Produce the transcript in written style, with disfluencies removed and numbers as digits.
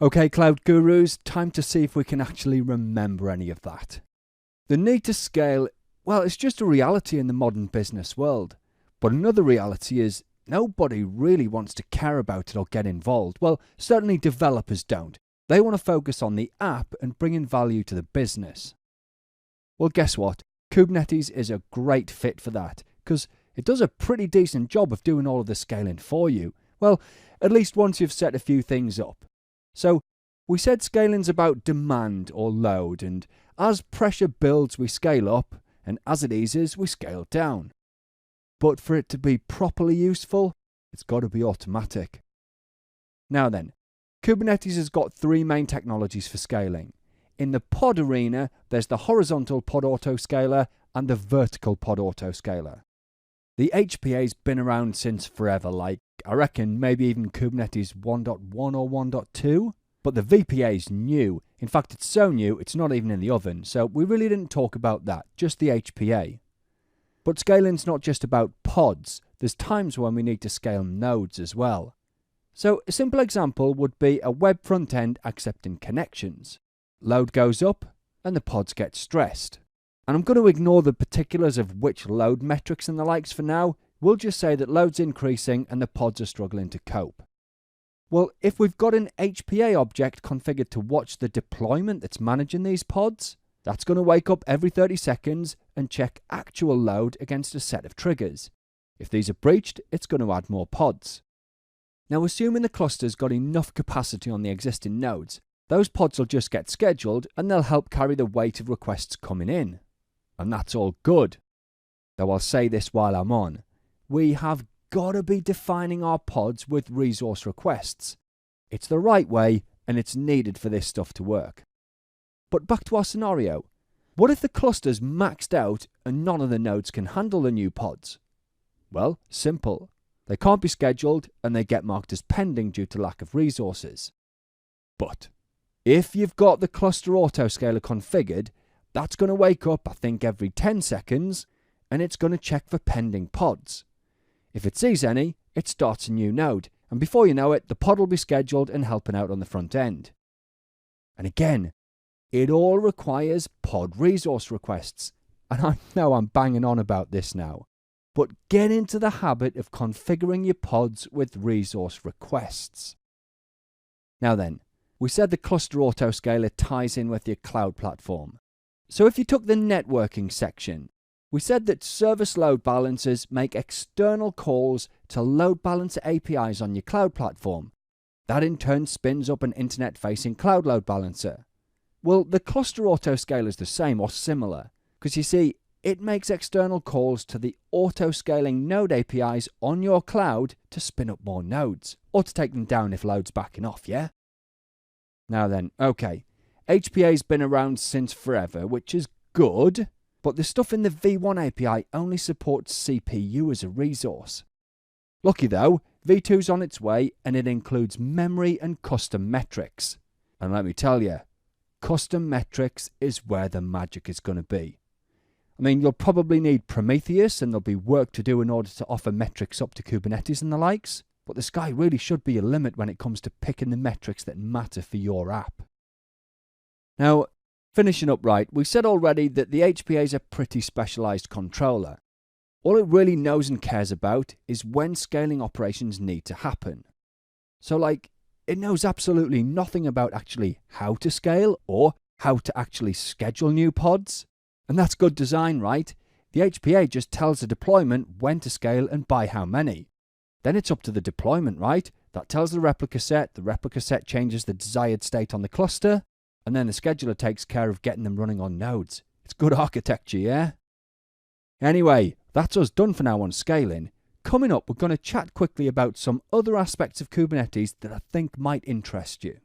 Okay, cloud gurus, time to see if we can actually remember any of that. The need to scale, well, it's just a reality in the modern business world. But another reality is nobody really wants to care about it or get involved. Well, certainly developers don't. They want to focus on the app and bring in value to the business. Well, guess what? Kubernetes is a great fit for that because it does a pretty decent job of doing all of the scaling for you. Well, at least once you've set a few things up. So we said scaling's about demand or load, and as pressure builds we scale up, and as it eases we scale down. But for it to be properly useful, it's got to be automatic. Now then, Kubernetes has got three main technologies for scaling. In the pod arena, there's the horizontal pod autoscaler and the vertical pod autoscaler. The HPA's been around since forever, like I reckon maybe even Kubernetes 1.1 or 1.2, but the VPA's new. In fact, it's so new it's not even in the oven, so we really didn't talk about that, just the HPA. But scaling's not just about pods, there's times when we need to scale nodes as well. So a simple example would be a web front end accepting connections. Load goes up and the pods get stressed. And I'm going to ignore the particulars of which load metrics and the likes for now. We'll just say that load's increasing and the pods are struggling to cope. Well, if we've got an HPA object configured to watch the deployment that's managing these pods, that's going to wake up every 30 seconds and check actual load against a set of triggers. If these are breached, it's going to add more pods. Now, assuming the cluster's got enough capacity on the existing nodes, those pods will just get scheduled and they'll help carry the weight of requests coming in. And that's all good. Though I'll say this while I'm on. We have got to be defining our pods with resource requests. It's the right way and it's needed for this stuff to work. But back to our scenario. What if the cluster's maxed out and none of the nodes can handle the new pods? Well, simple. They can't be scheduled and they get marked as pending due to lack of resources. But if you've got the cluster autoscaler configured, that's going to wake up, I think, every 10 seconds, and it's going to check for pending pods. If it sees any, it starts a new node, and before you know it, the pod will be scheduled and helping out on the front end. And again, it all requires pod resource requests. And I know I'm banging on about this now, but get into the habit of configuring your pods with resource requests. Now then, we said the cluster autoscaler ties in with your cloud platform. So if you took the networking section, we said that service load balancers make external calls to load balancer APIs on your cloud platform. That in turn spins up an internet-facing cloud load balancer. Well, the cluster autoscaler is the same or similar, because you see, it makes external calls to the auto-scaling node APIs on your cloud to spin up more nodes, or to take them down if load's backing off, yeah? Now then, okay, HPA's been around since forever, which is good, but the stuff in the V1 API only supports CPU as a resource. Lucky though, V2's on its way and it includes memory and custom metrics. And let me tell you, custom metrics is where the magic is going to be. I mean, you'll probably need Prometheus and there'll be work to do in order to offer metrics up to Kubernetes and the likes, but the sky really should be a limit when it comes to picking the metrics that matter for your app. Now, finishing up right, we said already that the HPA is a pretty specialized controller. All it really knows and cares about is when scaling operations need to happen. So it knows absolutely nothing about actually how to scale or how to actually schedule new pods. And that's good design, right? The HPA just tells the deployment when to scale and by how many. Then it's up to the deployment, right? That tells the replica set changes the desired state on the cluster, and then the scheduler takes care of getting them running on nodes. It's good architecture, yeah? Anyway, that's us done for now on scaling. Coming up, we're going to chat quickly about some other aspects of Kubernetes that I think might interest you.